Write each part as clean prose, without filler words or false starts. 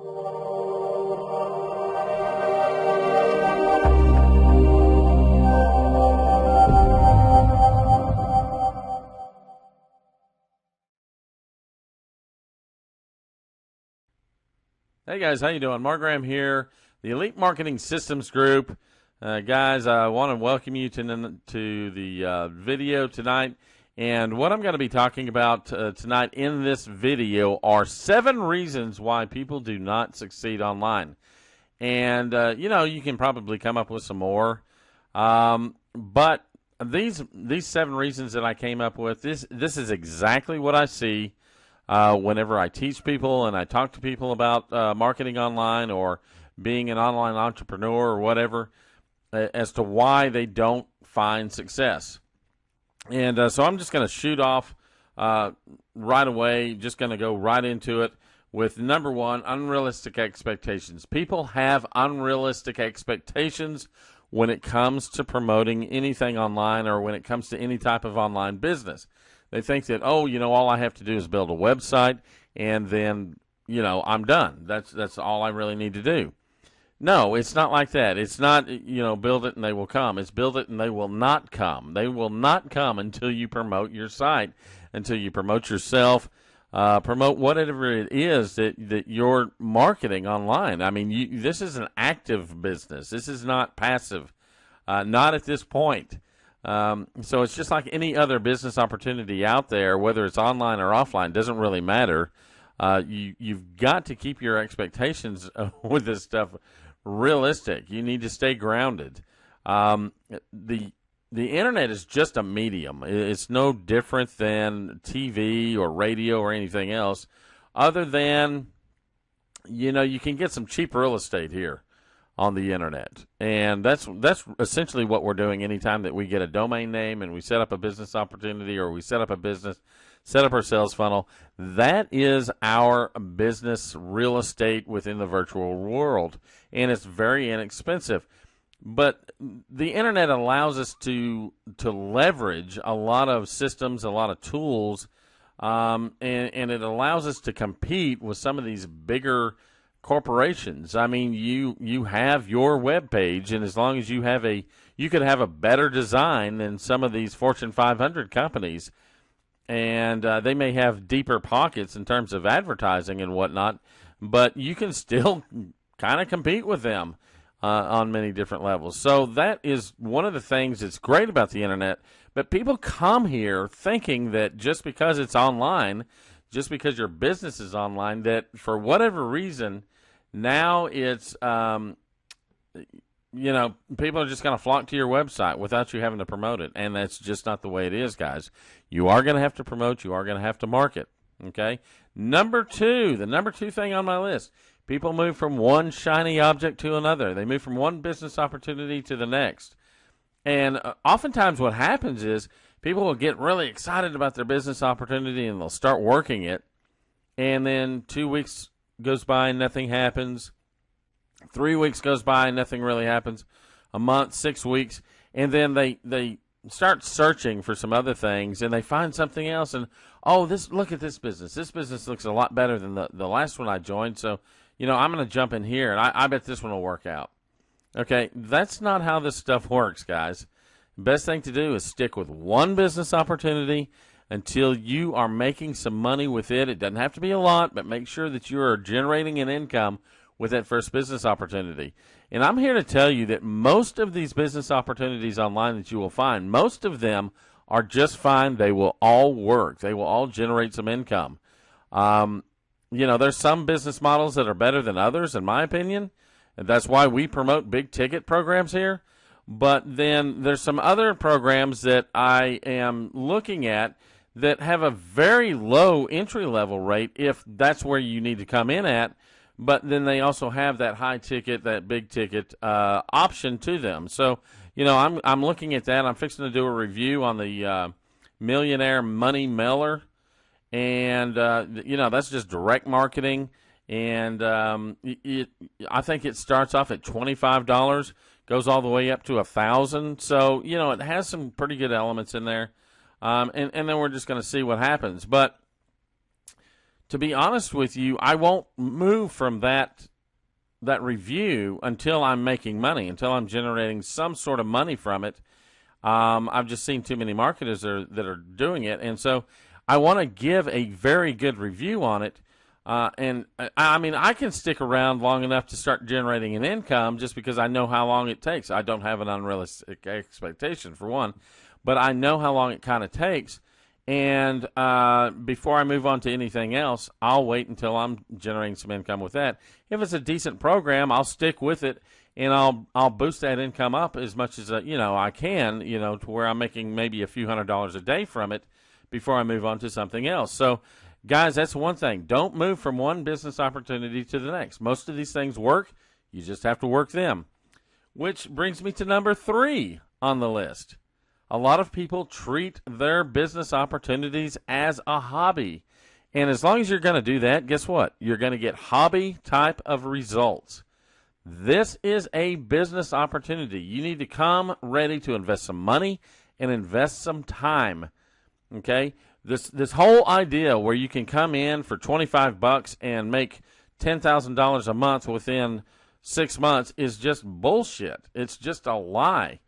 Hey guys, how you doing? Mark Graham here, the Elite Marketing Systems Group. Guys, I want to welcome you to the video tonight. And what I'm going to be talking about tonight in this video are 7 reasons why people do not succeed online. And, you can probably come up with some more. But these 7 reasons that I came up with, this is exactly what I see whenever I teach people and I talk to people about marketing online or being an online entrepreneur or whatever, as to why they don't find success. And so I'm just going to shoot off right away, just going to go right into it with number 1, unrealistic expectations. People have unrealistic expectations when it comes to promoting anything online or when it comes to any type of online business. They think that, all I have to do is build a website and then, I'm done. That's all I really need to do. No, it's not like that. It's not, build it and they will come. It's build it and they will not come. They will not come until you promote your site, until you promote yourself, promote whatever it is that you're marketing online. I mean, this is an active business. This is not passive, not at this point. So it's just like any other business opportunity out there, whether it's online or offline, doesn't really matter. You've got to keep your expectations with this stuff realistic. You need to stay grounded. The internet is just a medium. It's no different than TV or radio or anything else, other than, you can get some cheap real estate here on the internet. And that's essentially what we're doing anytime that we get a domain name and we set up a business opportunity or we set up a business, set up our sales funnel. That is our business real estate within the virtual world, and it's very inexpensive. But the internet allows us to leverage a lot of systems, a lot of tools, and it allows us to compete with some of these bigger corporations. I mean, you have your web page, and as long as you could have a better design than some of these Fortune 500 companies, and they may have deeper pockets in terms of advertising and whatnot, but you can still kind of compete with them on many different levels. So that is one of the things that's great about the internet. But people come here thinking that just because it's online, just because your business is online, that for whatever reason, now it's, people are just going to flock to your website without you having to promote it. And that's just not the way it is, guys. You are going to have to promote. You are going to have to market. Okay? The number 2 thing on my list, people move from one shiny object to another. They move from one business opportunity to the next. And oftentimes what happens is people will get really excited about their business opportunity and they'll start working it. And then 2 weeks goes by and nothing happens. 3 weeks goes by and nothing really happens. A month, 6 weeks. And then they start searching for some other things and they find something else. And, look at this business. This business looks a lot better than the last one I joined. So, I'm going to jump in here and I bet this one will work out. Okay, that's not how this stuff works, guys. Best thing to do is stick with one business opportunity until you are making some money with it. It doesn't have to be a lot, but make sure that you are generating an income with that first business opportunity. And I'm here to tell you that most of these business opportunities online that you will find, most of them are just fine. They will all work. They will all generate some income. There's some business models that are better than others, in my opinion. And that's why we promote big ticket programs here. But then there's some other programs that I am looking at that have a very low entry level rate if that's where you need to come in at. But then they also have that high ticket, that big ticket option to them. So, I'm looking at that. I'm fixing to do a review on the Millionaire Money Mailer. And, that's just direct marketing. And I think it starts off at $25, goes all the way up to $1,000. So, it has some pretty good elements in there. And then we're just going to see what happens. But to be honest with you, I won't move from that review until I'm making money, until I'm generating some sort of money from it. I've just seen too many marketers that are doing it, and so I want to give a very good review on it. And I mean, I can stick around long enough to start generating an income just because I know how long it takes. I don't have an unrealistic expectation, for one, but I know how long it kind of takes. And before I move on to anything else, I'll wait until I'm generating some income with that. If it's a decent program, I'll stick with it, and I'll boost that income up as much as I can, to where I'm making maybe a few $100s a day from it before I move on to something else. So, guys, that's one thing. Don't move from one business opportunity to the next. Most of these things work. You just have to work them. Which brings me to number 3 on the list. A lot of people treat their business opportunities as a hobby. And as long as you're going to do that, guess what? You're going to get hobby type of results. This is a business opportunity. You need to come ready to invest some money and invest some time. Okay? This whole idea where you can come in for $25 and make $10,000 a month within 6 months is just bullshit. It's just a lie.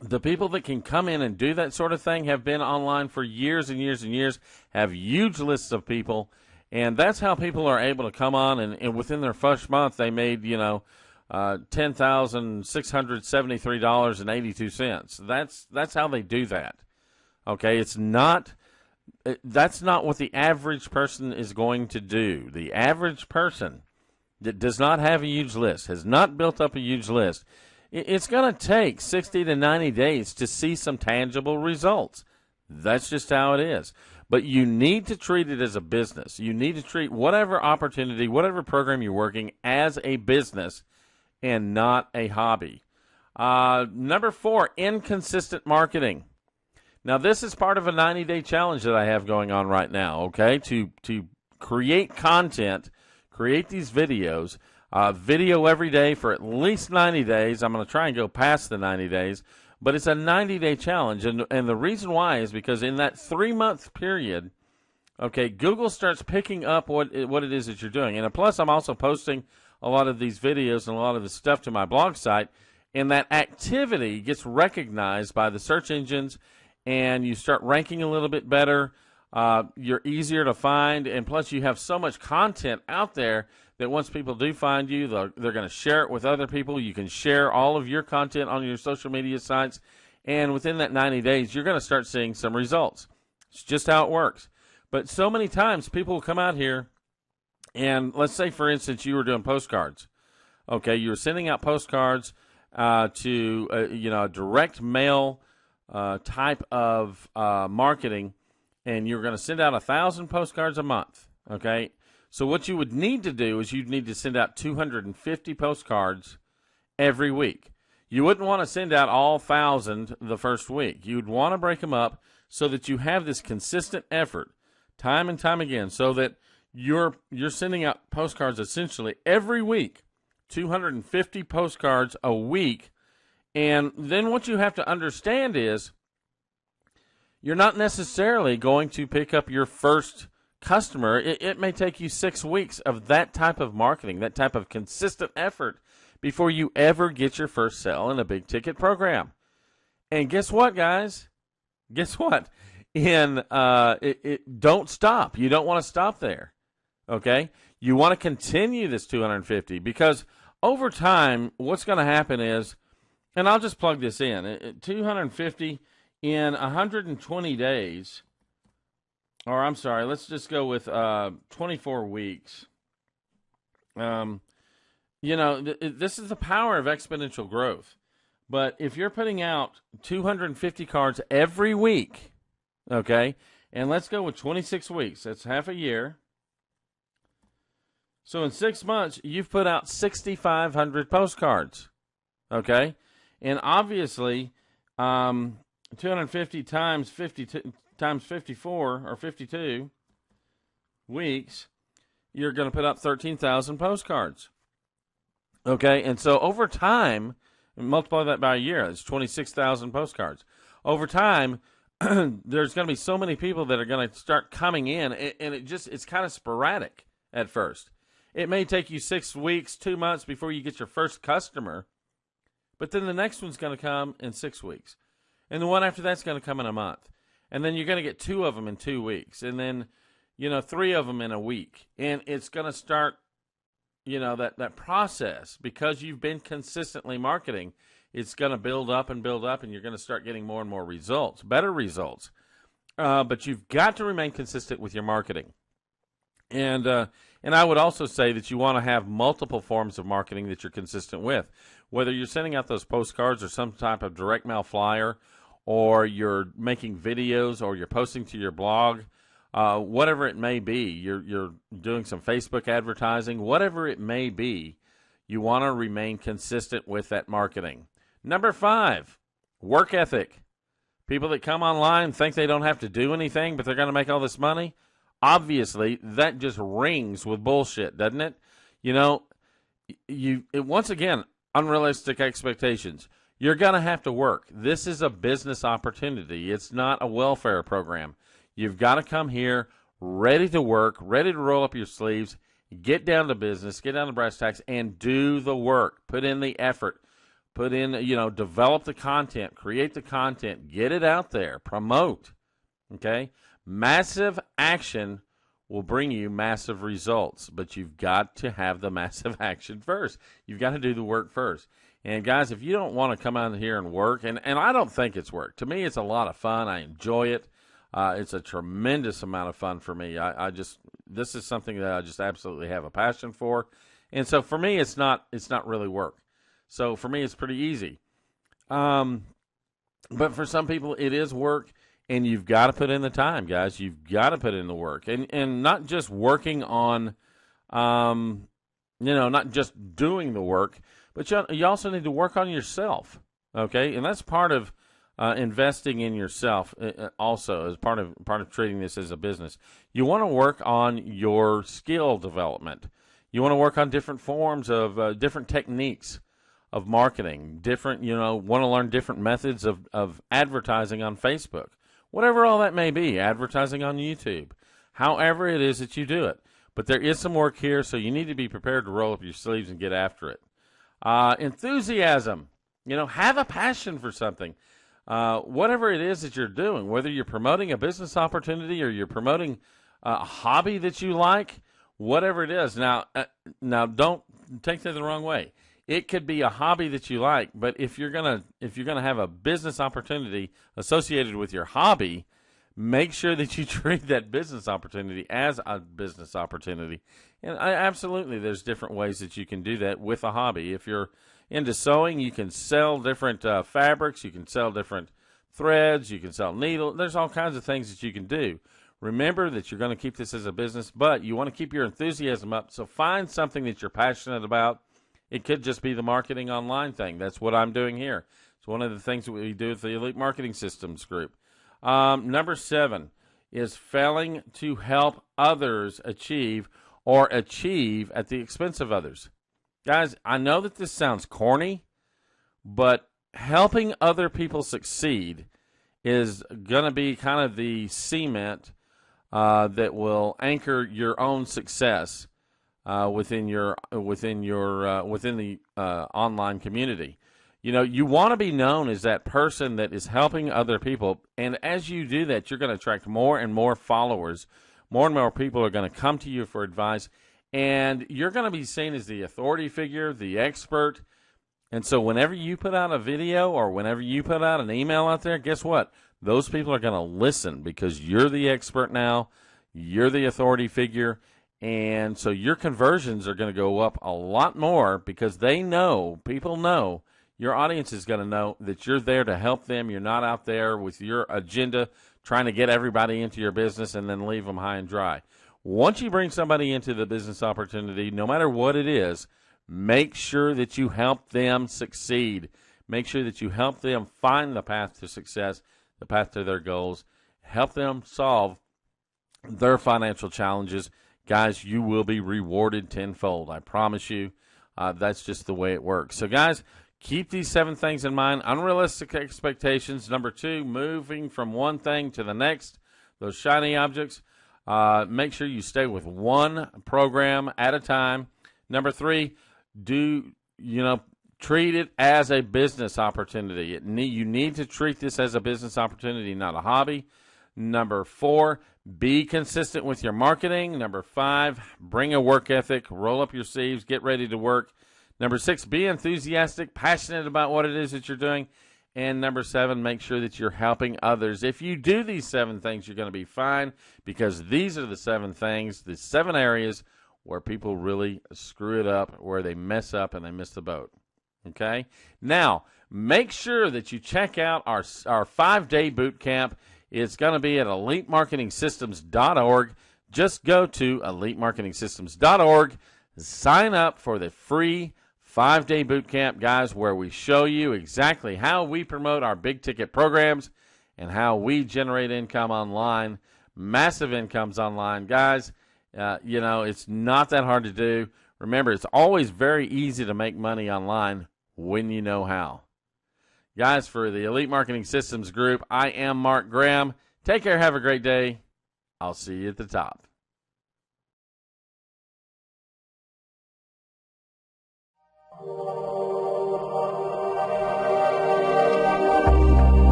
The people that can come in and do that sort of thing have been online for years and years and years, have huge lists of people, and that's how people are able to come on, and within their first month they made, $10,673.82. That's how they do that. Okay, that's not what the average person is going to do. The average person that does not have a huge list, has not built up a huge list, it's going to take 60 to 90 days to see some tangible results. That's just how it is. But you need to treat it as a business. You need to treat whatever opportunity, whatever program you're working as a business and not a hobby. Number 4, inconsistent marketing. Now, this is part of a 90-day challenge that I have going on right now, okay, to create content, create these videos, video every day for at least 90 days. I'm going to try and go past the 90 days, but it's a 90-day challenge, and the reason why is because in that 3-month period, okay, Google starts picking up what it is that you're doing. And plus, I'm also posting a lot of these videos and a lot of the stuff to my blog site, and that activity gets recognized by the search engines, and you start ranking a little bit better. You're easier to find, and plus you have so much content out there that once people do find you, they're going to share it with other people. You can share all of your content on your social media sites, and within that 90 days, you're going to start seeing some results. It's just how it works. But so many times people will come out here, and let's say, for instance, you were doing postcards. Okay, you were sending out postcards to a direct mail type of marketing, and you're going to send out 1,000 postcards a month, okay? So what you would need to do is you'd need to send out 250 postcards every week. You wouldn't want to send out all 1,000 the first week. You'd want to break them up so that you have this consistent effort time and time again, so that you're sending out postcards essentially every week, 250 postcards a week. And then what you have to understand is you're not necessarily going to pick up your first customer. It may take you 6 weeks of that type of marketing, that type of consistent effort before you ever get your first sale in a big ticket program. And guess what, guys? Guess what? Don't stop. You don't want to stop there, okay? You want to continue this 250 because over time, what's going to happen is, and I'll just plug this in, 250 in 120 days, or I'm sorry, let's just go with 24 weeks. This is the power of exponential growth. But if you're putting out 250 cards every week, okay, and let's go with 26 weeks, that's half a year. So in 6 months, you've put out 6,500 postcards, okay? And obviously, 250 times 54 or 52 weeks, you're going to put out 13,000 postcards. Okay, and so over time, multiply that by a year, it's 26,000 postcards. Over time, there's going to be so many people that are going to start coming in, and it's kind of sporadic at first. It may take you 6 weeks, 2 months before you get your first customer, but then the next one's going to come in 6 weeks. And the one after that's going to come in a month. And then you're going to get 2 of them in 2 weeks. And then, 3 of them in a week. And it's going to start, that process. Because you've been consistently marketing, it's going to build up, and you're going to start getting more and more results, better results. But you've got to remain consistent with your marketing. And I would also say that you want to have multiple forms of marketing that you're consistent with. Whether you're sending out those postcards or some type of direct mail flyer, or you're making videos, or you're posting to your blog, whatever it may be, you're doing some Facebook advertising, whatever it may be, you want to remain consistent with that marketing. Number 5, work ethic. People that come online think they don't have to do anything, but they're going to make all this money. Obviously, that just rings with bullshit, doesn't it? Once again, unrealistic expectations. You're going to have to work. This is a business opportunity. It's not a welfare program. You've got to come here ready to work, ready to roll up your sleeves, get down to business, get down to brass tacks, and do the work. Put in the effort. Put in, develop the content, create the content, get it out there, promote. Okay? Massive action will bring you massive results, but you've got to have the massive action first. You've got to do the work first. And guys, if you don't want to come out here and work, and I don't think it's work. To me, it's a lot of fun. I enjoy it. It's a tremendous amount of fun for me. This is something that I just absolutely have a passion for. And so for me, it's not really work. So for me, it's pretty easy. But for some people, it is work. And you've got to put in the time, guys. You've got to put in the work. And not just working on, not just doing the work, but you also need to work on yourself, okay? And that's part of investing in yourself also, as part of treating this as a business. You want to work on your skill development. You want to work on different forms of different techniques of marketing, want to learn different methods of advertising on Facebook. Whatever all that may be, advertising on YouTube, however it is that you do it. But there is some work here, so you need to be prepared to roll up your sleeves and get after it. Enthusiasm, have a passion for something. Whatever it is that you're doing, whether you're promoting a business opportunity or you're promoting a hobby that you like, whatever it is. Now don't take that the wrong way. It could be a hobby that you like, but if you're gonna have a business opportunity associated with your hobby, make sure that you treat that business opportunity as a business opportunity. And absolutely, there's different ways that you can do that with a hobby. If you're into sewing, you can sell different fabrics, you can sell different threads, you can sell needles. There's all kinds of things that you can do. Remember that you're going to keep this as a business, but you want to keep your enthusiasm up. So find something that you're passionate about. It could just be the marketing online thing. That's what I'm doing here. It's one of the things that we do with the Elite Marketing Systems Group. Number 7 is failing to help others achieve at the expense of others. Guys, I know that this sounds corny, but helping other people succeed is going to be kind of the cement that will anchor your own success within the online community. You want to be known as that person that is helping other people, and as you do that, you're going to attract more and more followers. More and more people are going to come to you for advice, and you're going to be seen as the authority figure, the expert. And so whenever you put out a video or whenever you put out an email out there, guess what? Those people are going to listen because you're the expert now. You're the authority figure. And so your conversions are going to go up a lot more because people know, your audience is going to know that you're there to help them. You're not out there with your agenda trying to get everybody into your business and then leave them high and dry. Once you bring somebody into the business opportunity, no matter what it is, make sure that you help them succeed. Make sure that you help them find the path to success, the path to their goals. Help them solve their financial challenges. Guys, you will be rewarded tenfold. I promise you. That's just the way it works. So, guys, Keep these 7 things in mind. Unrealistic expectations. Number 2, moving from one thing to the next. Those shiny objects. Make sure you stay with one program at a time. Number 3, treat it as a business opportunity. You need to treat this as a business opportunity, not a hobby. Number 4, be consistent with your marketing. Number 5, bring a work ethic. Roll up your sleeves. Get ready to work. Number 6, be enthusiastic, passionate about what it is that you're doing. And number 7, make sure that you're helping others. If you do these 7 things, you're going to be fine, because these are the 7 things, the 7 areas where people really screw it up, where they mess up and they miss the boat. Okay? Now, make sure that you check out our 5-day boot camp. It's going to be at elitemarketingsystems.org. Just go to elitemarketingsystems.org. Sign up for the free 5-day boot camp, guys, where we show you exactly how we promote our big ticket programs and how we generate income online, massive incomes online. Guys, it's not that hard to do. Remember, it's always very easy to make money online when you know how. Guys, for the Elite Marketing Systems Group, I am Mark Graham. Take care. Have a great day. I'll see you at the top.